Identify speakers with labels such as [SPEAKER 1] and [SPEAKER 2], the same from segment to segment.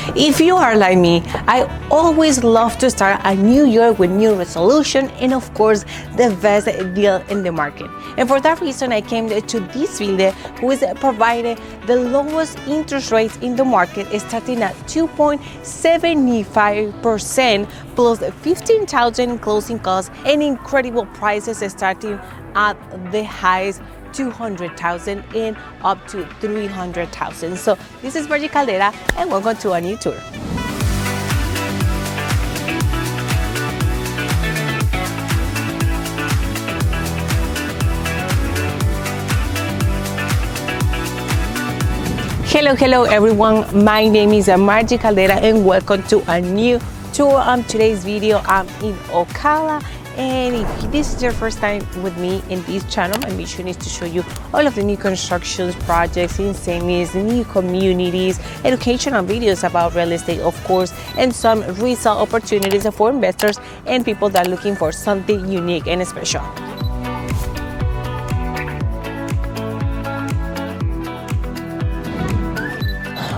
[SPEAKER 1] If you are like me, I always love to start a new year with new resolution and of course the best deal in the market. And for that reason, I came to this builder who is providing the lowest interest rates in the market, starting at 2.75% plus 15,000 closing costs and incredible prices starting at the highest 200,000 and up to 300,000. So this is Marye Caldera and welcome to a new tour. Hello everyone, my name is Marye Caldera and welcome to a new tour. On today's video I'm in Ocala, and if this is your first time with me in this channel, my mission is to show you all of the new constructions, projects, incentives, new communities, educational videos about real estate of course, and some resale opportunities for investors and people that are looking for something unique and special.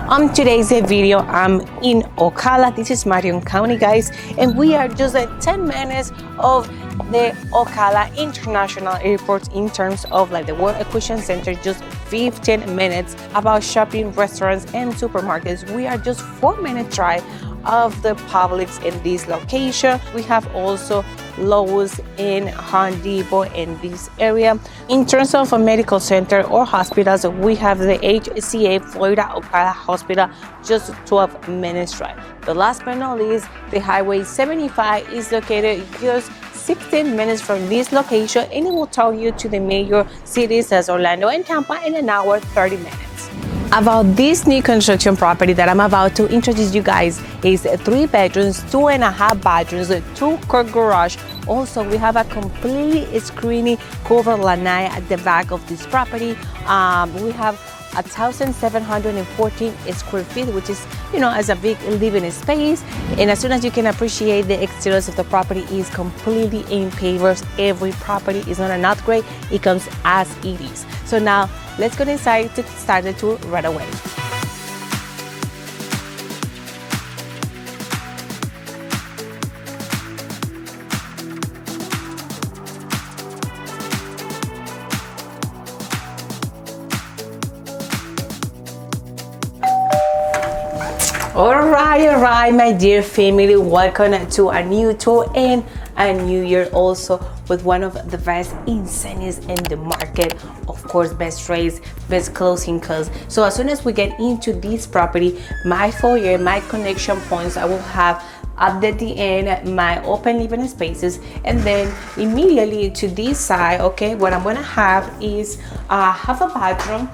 [SPEAKER 1] On today's video, I'm in Ocala. This is Marion County, guys, and we are just at 10 minutes of the Ocala International Airport in terms of like the World Equestrian Center, just 15 minutes. About shopping, restaurants, and supermarkets, we are just 4-minute drive of the Publix in this location. We have also Lowe's and Home Depot in this area. In terms of a medical center or hospitals, we have the HCA Florida Ocala Hospital, just 12 minutes drive. The last but not least, the Highway 75 is located just 16 minutes from this location, and it will take you to the major cities as Orlando and Tampa in an hour 30 minutes. About this new construction property that I'm about to introduce you guys is 3 bedrooms, 2.5 bathrooms, 2-car garage. Also, we have a completely screening covered LANAI at the back of this property. We have 1,714 square feet, which is, as a big living space. And as soon as you can appreciate, the exteriors of the property is completely in pavers. Every property is not an upgrade, it comes as it is. So now let's go inside to start the tour right away. All right, my dear family, welcome to a new tour and a new year also with one of the best incentives in the market. Of course, best rates, best closing costs. So as soon as we get into this property, my foyer, my connection points, I will have at the end my open living spaces, and then immediately to this side, okay, what I'm gonna have is half a bathroom.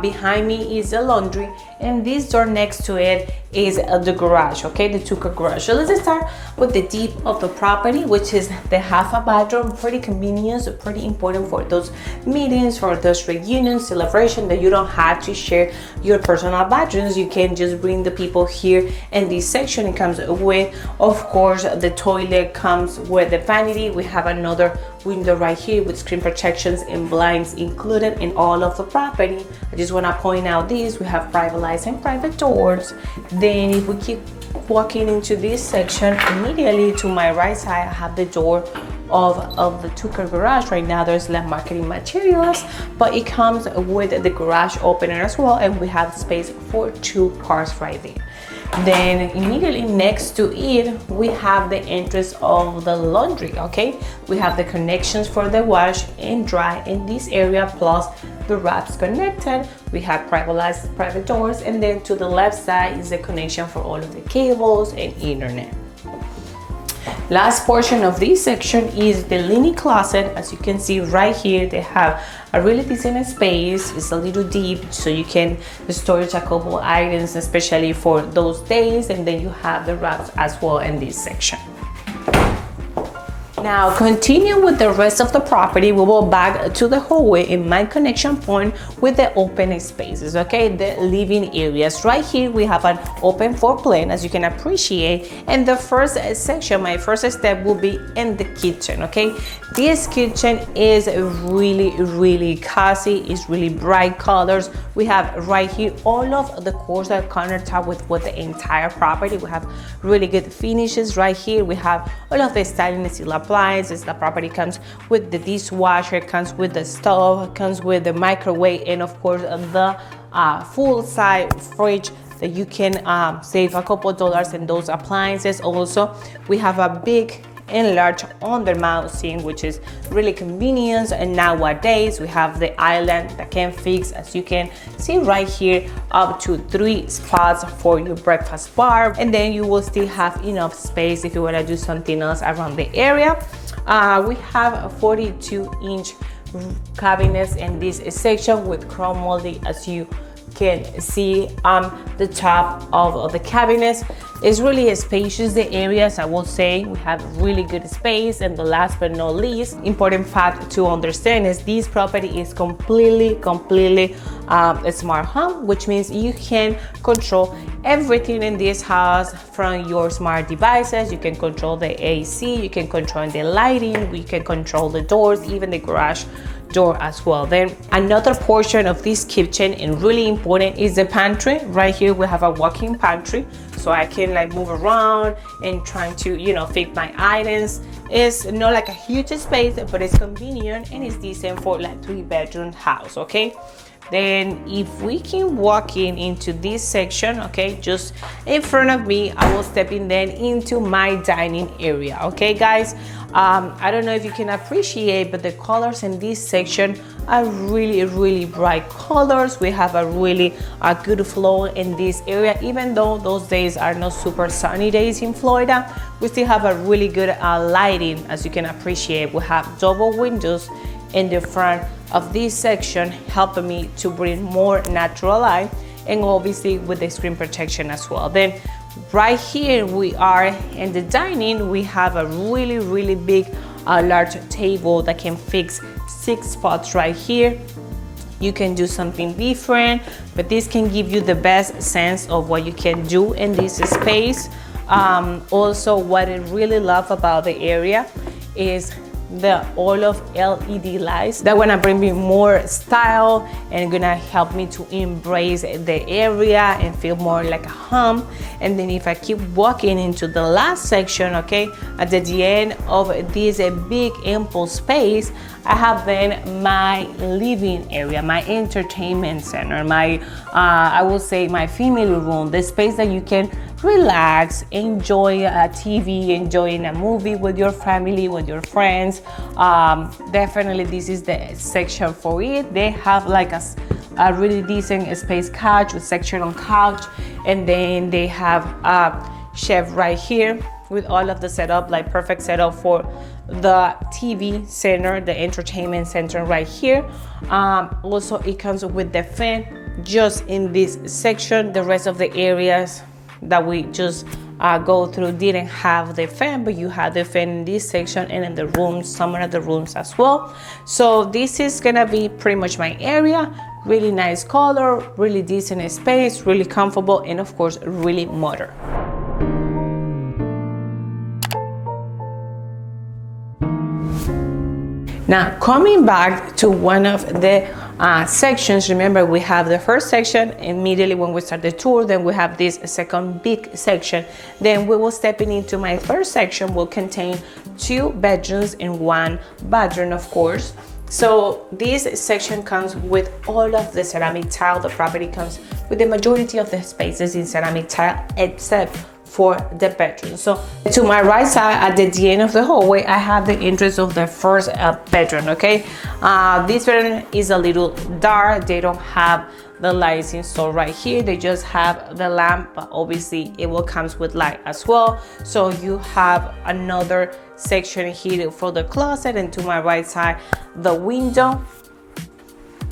[SPEAKER 1] Behind me is a laundry, and this door next to it is the garage, okay, the 2-car garage. So let's start with the deep of the property, which is the half a bathroom. Pretty convenient, pretty important for those meetings, for those reunions, celebration, that you don't have to share your personal bathrooms. You can just bring the people here. And this section, it comes with, of course, the toilet comes with the vanity. We have another window right here with screen protections and blinds included in all of the property. I just want to point out this, we have private lights and private doors. Then if we keep walking into this section, immediately to my right side I have the door of the 2-car garage. Right now there's less marketing materials, but it comes with the garage opener as well, and we have space for 2 cars right there. Then immediately next to it we have the entrance of the laundry, okay. We have the connections for the wash and dry in this area, plus the wraps connected. We have private lights, private doors, and then to the left side is the connection for all of the cables and internet. Last portion of this section is the linen closet. As you can see right here, they have a really decent space. It's a little deep, so you can store a couple items, especially for those days. And then you have the wraps as well in this section. Now continue with the rest of the property. We will back to the hallway in my connection point with the open spaces, okay, the living areas. Right here we have an open floor plan, as you can appreciate, and the first section, my first step, will be in the kitchen. Okay, this kitchen is really cozy. It's really bright colors. We have right here all of the corner countertop with the entire property. We have really good finishes. Right here we have all of the stainless steel appliances. The property comes with the dishwasher, comes with the stove, comes with the microwave, and of course the full size fridge that you can save a couple dollars in those appliances. Also, we have a big and large undermount sink, which is really convenient. And nowadays we have the island that can fix, as you can see right here, up to 3 spots for your breakfast bar, and then you will still have enough space if you want to do something else around the area. We have a 42-inch cabinets in this section with chrome molding, as you can see on the top of the cabinets. Is really spacious, the areas. I will say we have really good space. And the last but not least important fact to understand is this property is completely a smart home, which means you can control everything in this house from your smart devices. You can control the AC, you can control the lighting, you can control the doors, even the garage door as well. Then another portion of this kitchen, and really important, is the pantry. Right here we have a walk-in pantry, so I can like move around and trying to, you know, fit my items. It's not like a huge space, but it's convenient and it's decent for like 3-bedroom house. Okay, then if we can walk into this section, okay, just in front of me, I will step in then into my dining area. Okay guys, I don't know if you can appreciate, but the colors in this section are really bright colors. We have a really good flow in this area. Even though those days are not super sunny days in Florida, we still have a really good lighting, as you can appreciate. We have double windows in the front of this section, helping me to bring more natural light, and obviously with the screen protection as well. Then right here we are in the dining. We have a really big large table that can fix 6 spots right here. You can do something different, but this can give you the best sense of what you can do in this space. Also, what I really love about the area is the all of LED lights that gonna bring me more style and gonna help me to embrace the area and feel more like a home. And then if I keep walking into the last section, okay, at the end of this big ample space, I have then my living area, my entertainment center, my I will say my family room, the space that you can relax, enjoy a TV, enjoying a movie with your family, with your friends. Definitely this is the section for it. They have like a really decent space couch with sectional couch, and then they have a chef right here with all of the setup, like perfect setup for the TV center, the entertainment center right here. Also it comes with the fan just in this section. The rest of the areas that we just go through didn't have the fan, but you have the fan in this section and in the rooms, some of the rooms as well. So this is gonna be pretty much my area. Really nice color, really decent space, really comfortable, and of course really modern. Now coming back to one of the sections, remember we have the first section immediately when we start the tour, then we have this second big section, then we will step into my first section, will contain 2 bedrooms and 1 bathroom, of course. So this section comes with all of the ceramic tile. The property comes with the majority of the spaces in ceramic tile except for the bedroom. So to my right side, at the end of the hallway, I have the entrance of the first bedroom. Okay, this bedroom is a little dark. They don't have the lights installed right here. They just have the lamp, but obviously it will comes with light as well. So you have another section here for the closet, and to my right side, the window.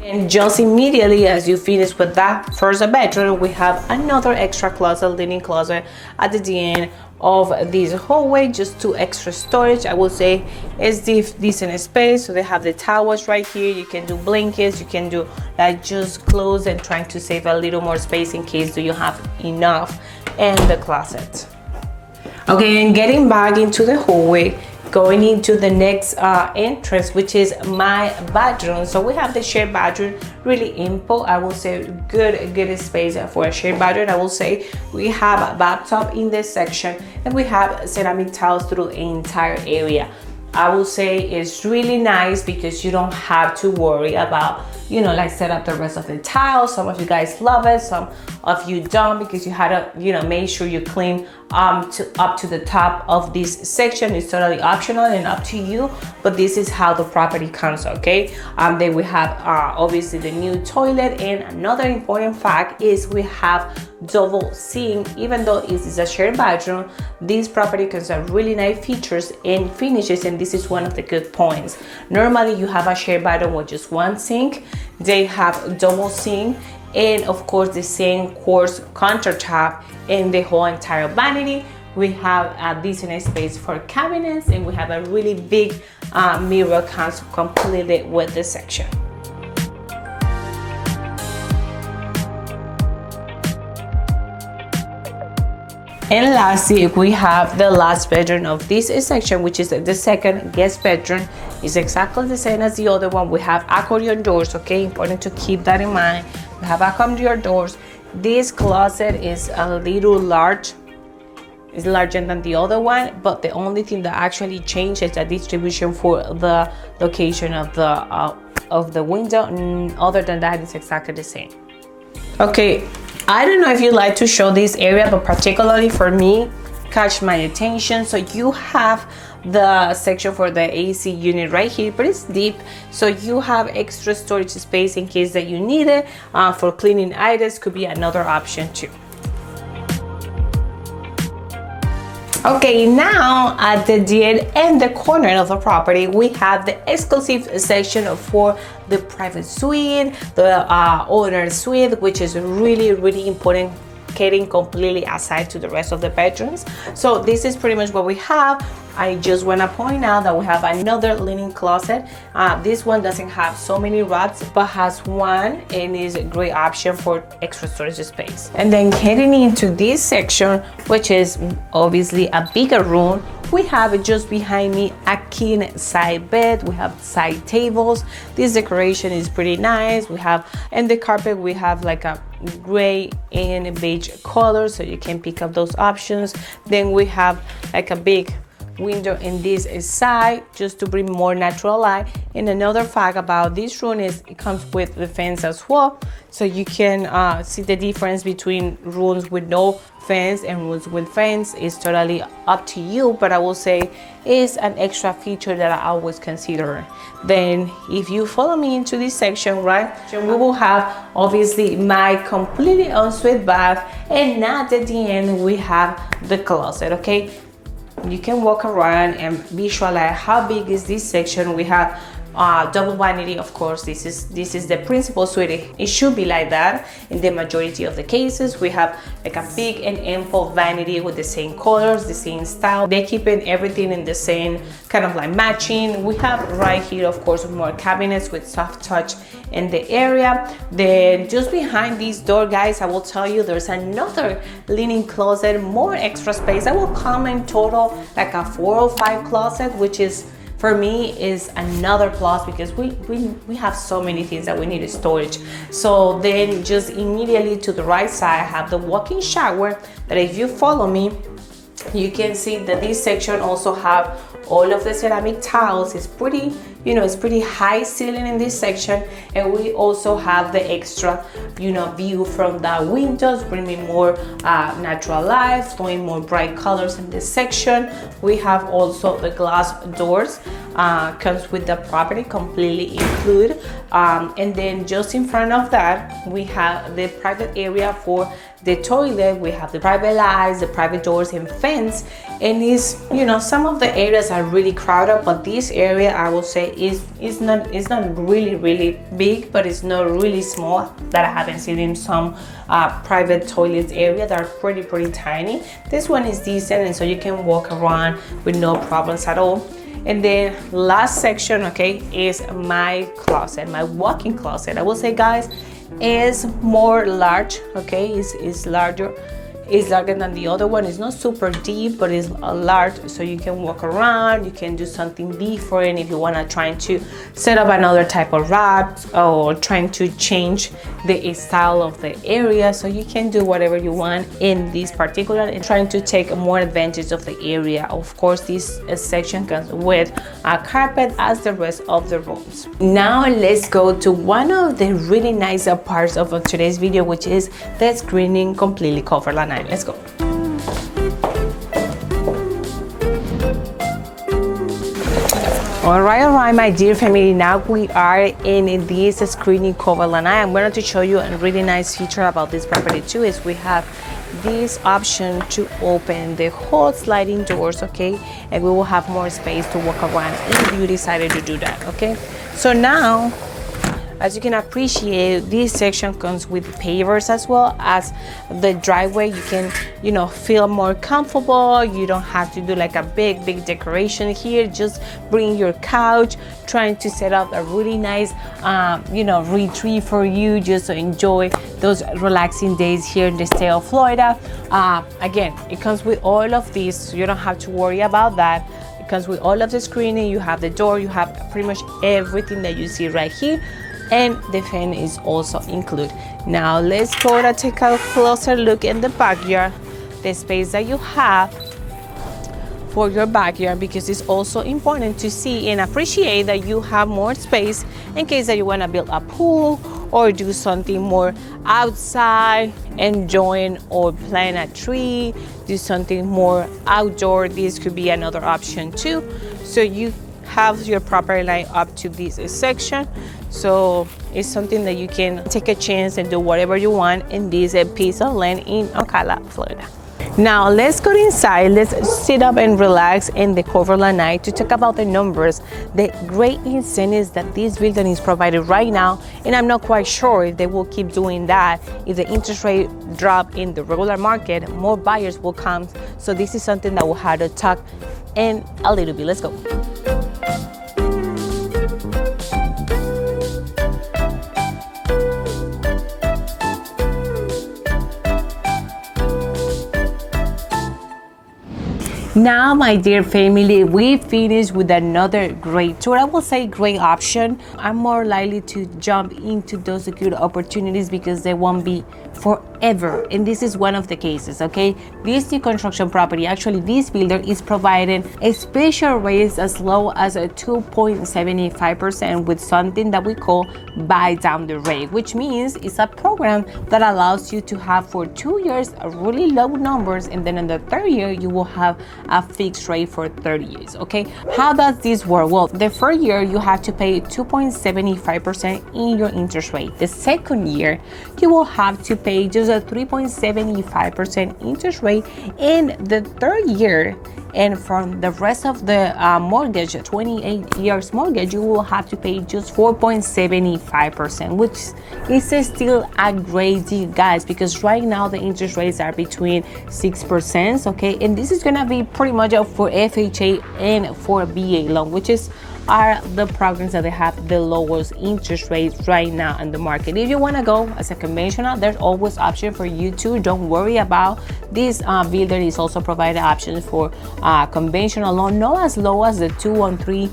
[SPEAKER 1] And just immediately as you finish with that first bedroom, we have another extra closet, linen closet at the end of this hallway. Just 2 extra storage. I will say it's decent space. So they have the towels right here. You can do blankets, you can do like just clothes, and trying to save a little more space in case do you have enough in the closet. Okay, and getting back into the hallway, going into the next entrance, which is my bathroom. So we have the shared bathroom, really ample. I will say good space for a shared bathroom. I will say we have a bathtub in this section, and we have ceramic tiles through the entire area. I will say it's really nice because you don't have to worry about, you know, like set up the rest of the tiles. Some of you guys love it, some of you don't, because you had to, you know, make sure you clean up to the top of this section. It's totally optional and up to you, but this is how the property comes. Okay, then we have obviously the new toilet, and another important fact is we have double sink. Even though it is a shared bathroom, this property comes with really nice features and finishes, and this is one of the good points. Normally you have a shared bathroom with just 1 sink. They have double sink, and of course the same quartz countertop in the whole entire vanity. We have a decent space for cabinets, and we have a really big mirror comes completely with this section. And lastly, we have the last bedroom of this section, which is the second guest bedroom. It's exactly the same as the other one. We have accordion doors. Okay, important to keep that in mind. We have accordion doors. This closet is a little large. It's larger than the other one, but the only thing that actually changed is the distribution for the location of the window. Other than that, it's exactly the same. Okay, I don't know if you like to show this area, but particularly for me, catch my attention. So you have the section for the AC unit right here, but it's deep, so you have extra storage space in case that you need it. For cleaning items could be another option too. Okay, now at the end and the corner of the property, we have the exclusive section for the private suite, the owner suite, which is really important, getting completely aside to the rest of the bedrooms. So this is pretty much what we have. I just want to point out that we have another linen closet. This one doesn't have so many racks, but has one, and is a great option for extra storage space. And then getting into this section, which is obviously a bigger room, we have just behind me a king side bed. We have side tables. This decoration is pretty nice. We have, and the carpet, we have like a gray and beige color, so you can pick up those options. Then we have like a big window in this side just to bring more natural light. And another fact about this room is it comes with the fence as well, so you can see the difference between rooms with no fence and rooms with fence. Is totally up to you, but I will say is an extra feature that I always consider. Then if you follow me into this section, right, we will have obviously my completely ensuite bath, and at the end we have the closet. Okay, you can walk around and visualize how big is this section. We have double vanity. Of course, this is the principal suite. It should be like that in the majority of the cases. We have like a big and ample vanity with the same colors, the same style. They're keeping everything in the same kind of like matching. We have right here, of course, more cabinets with soft touch in the area. Then just behind this door, guys, I will tell you there's another linen closet, more extra space. I will come in total like a 4 or 5 closet, which is, for me, is another plus because we have so many things that we need storage. So then just immediately to the right side, I have the walk-in shower that if you follow me, you can see that this section also have all of the ceramic tiles. It's pretty, you know, it's pretty high ceiling in this section, and we also have the extra, you know, view from the windows, bringing more natural light, flowing more bright colors in this section. We have also the glass doors. comes with the property, completely included. And then just in front of that, we have the private area for the toilet. We have the private lights, the private doors and fence. And is, you know, some of the areas are really crowded, but this area I will say is not really big, but it's not really small, that I haven't seen in some private toilets area that are pretty tiny. This one is decent, and so you can walk around with no problems at all. And then last section, okay, is my closet, my walk-in closet. I will say, guys, is more large, okay, is larger. It's larger than the other one. It's not super deep, but it's large, so you can walk around. You can do something different if you want to try to set up another type of wrap, or trying to change the style of the area. So you can do whatever you want in this particular, and trying to take more advantage of the area. Of course, this section comes with a carpet as the rest of the rooms. Now let's go to one of the really nice parts of today's video, which is the screening completely covered LANAI. Let's go. All right, my dear family, now we are in this screening cover LANAI. I'm going to show you a really nice feature about this property too, is we have this option to open the whole sliding doors, okay, and we will have more space to walk around if you decided to do that, okay. So now, as you can appreciate, this section comes with pavers as well as the driveway. You can, you know, feel more comfortable. You don't have to do like a big decoration here. Just bring your couch, trying to set up a really nice, you know, retreat for you, just to enjoy those relaxing days here in the state of Florida. Again, it comes with all of these, so you don't have to worry about that. It comes with all of the screening. You have the door. You have pretty much everything that you see right here. And the fan is also included. Now let's go to take a closer look in the backyard, the space that you have for your backyard, because it's also important to see and appreciate that you have more space in case that you want to build a pool or do something more outside, enjoying or plant a tree, do something more outdoor. This could be another option too. So you have your property line up to this section, so it's something that you can take a chance and do whatever you want in this piece of land in Ocala, Florida. Now let's go inside. Let's sit up and relax in the cover LANAI to talk about the numbers, the great incentives that this building is provided right now. And I'm not quite sure if they will keep doing that. If the interest rate drop in the regular market, more buyers will come. So this is something that we'll have to talk in a little bit. Let's go. Now, my dear family, we finished with another great tour. I will say great option. I'm more likely to jump into those good opportunities because they won't be forever, and this is one of the cases, okay. This new construction property, actually this builder is providing a special rates as low as a 2.75% with something that we call buy down the rate, which means it's a program that allows you to have for 2 years a really low numbers, and then in the third year you will have a fixed rate for 30 years, okay. How does this work? Well, the first year you have to pay 2.75% in your interest rate. The second year you will have to pay just a 3.75% interest rate in the third year, and from the rest of the mortgage, 28 years mortgage, you will have to pay just 4.75%, which is still a great deal, guys, because right now the interest rates are between 6%, okay, and this is gonna be pretty much for FHA and for VA loan, which are the programs that they have the lowest interest rates right now in the market. If you want to go as a conventional, there's always option for you too. Don't worry about this. Builder is also providing options for conventional loan, not as low as the 213,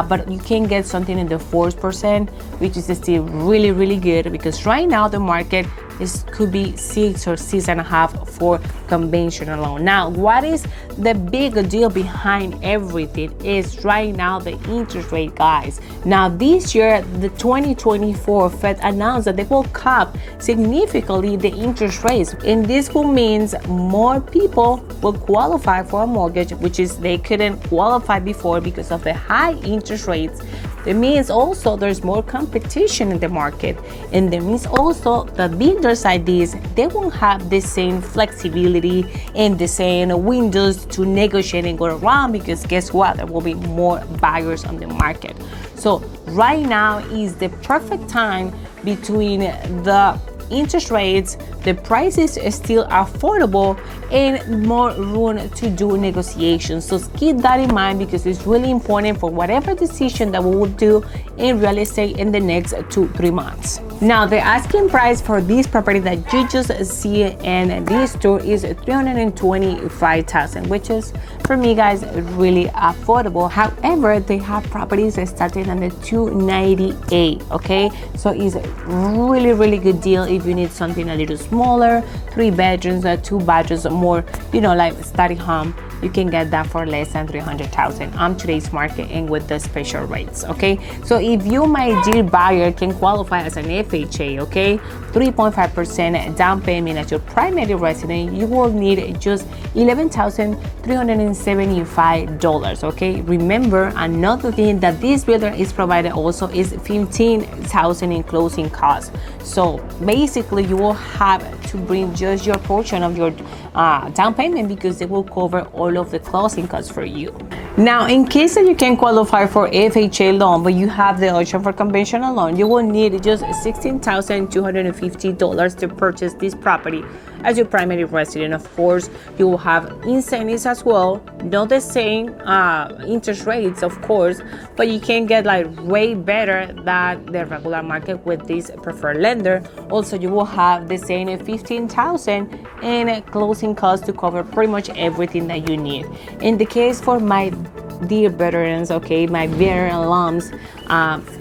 [SPEAKER 1] but you can get something in the 4%, which is still really good, because right now the market it could be 6 or 6.5 for conventional loan. Now, what is the big deal behind everything is right now the interest rate, guys. Now, this year, the 2024 Fed announced that they will cap significantly the interest rates, and this will mean more people will qualify for a mortgage, which is they couldn't qualify before because of the high interest rates. It means also there's more competition in the market, and that means also that builders like these, they won't have the same flexibility and the same windows to negotiate and go around, because guess what, there will be more buyers on the market. So right now is the perfect time between the interest rates, the prices is still affordable, and more room to do negotiations. So keep that in mind, because it's really important for whatever decision that we will do in real estate in the next 2-3 months. Now, the asking price for this property that you just see in this store is $325,000, which is, for me, guys, really affordable. However, they have properties starting at the $298,000. Okay, so it's a really good deal if you need something a little smaller, 3 bedrooms or 2 bedrooms, more, you know, like study home. You can get that for less than $300,000 on today's market and with the special rates. Okay, so if you, my dear buyer, can qualify as an FHA, okay, 3.5% down payment as your primary resident, you will need just $11,375. Okay, remember, another thing that this builder is provided also is $15,000 in closing costs. So basically, you will have to bring just your portion of your down payment, because they will cover all of the closing costs for you. Now, in case that you can qualify for FHA loan, but you have the option for conventional loan, you will need just $16,250 to purchase this property as your primary resident. Of course, you will have incentives as well, not the same interest rates, of course, but you can get like way better than the regular market with this preferred lender. Also, you will have the same $15,000 in closing costs to cover pretty much everything that you need. In the case for my dear veterans, okay, my veteran alums,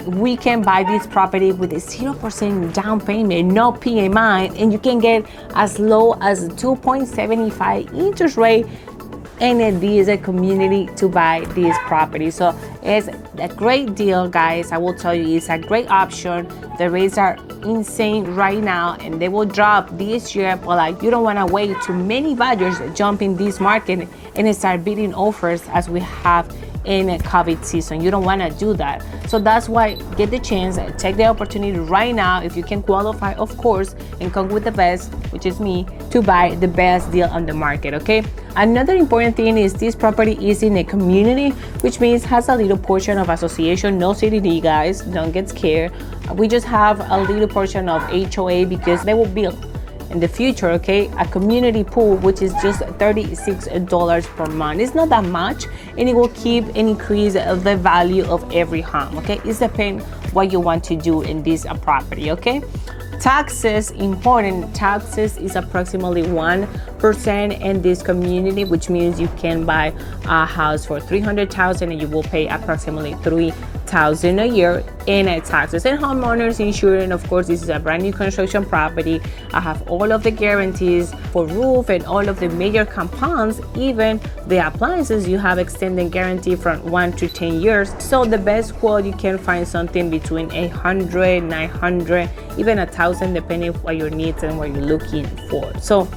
[SPEAKER 1] we can buy this property with a 0% down payment, no PMI, and you can get as low as 2.75 interest rate, and it is a community to buy this property. So it's a great deal, guys. I will tell you, it's a great option. The rates are insane right now, and they will drop this year, but like, you don't want to wait too many buyers jump in this market and start bidding offers as we have in a COVID season. You don't want to do that. So that's why, get the chance, take the opportunity right now, if you can qualify, of course, and come with the best, which is me, to buy the best deal on the market. Okay, another important thing is this property is in a community, which means has a little portion of association, no CDD, guys, don't get scared. We just have a little portion of HOA because they will build in the future, okay, a community pool, which is just $36 per month. It's not that much, and it will keep and increase the value of every home. Okay, it depends what you want to do in this property. Okay, taxes, important. Taxes is approximately 1% in this community, which means you can buy a house for $300,000 and you will pay approximately $3,000 a year in taxes and homeowners insurance. Of course, this is a brand new construction property. I have all of the guarantees for roof and all of the major compounds, even the appliances. You have extended guarantee from 1 to 10 years. So the best quote, you can find something between 800, 900, even 1,000, depending on what your needs and what you're looking for. So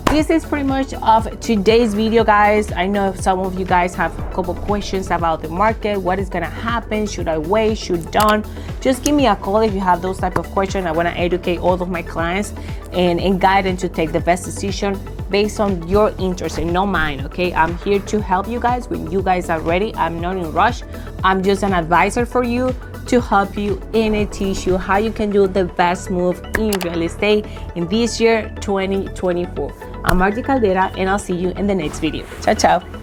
[SPEAKER 1] this is pretty much of today's video, guys. I know some of you guys have a couple questions about the market. What is gonna happen? Should I wait? Should done? Just give me a call if you have those type of questions. I want to educate all of my clients and guide them to take the best decision based on your interest and not mine. Okay, I'm here to help you guys when you guys are ready. I'm not in a rush. I'm just an advisor for you to help you and teach you how you can do the best move in real estate in this year 2024. I'm Marye Caldera, and I'll see you in the next video. Ciao, ciao.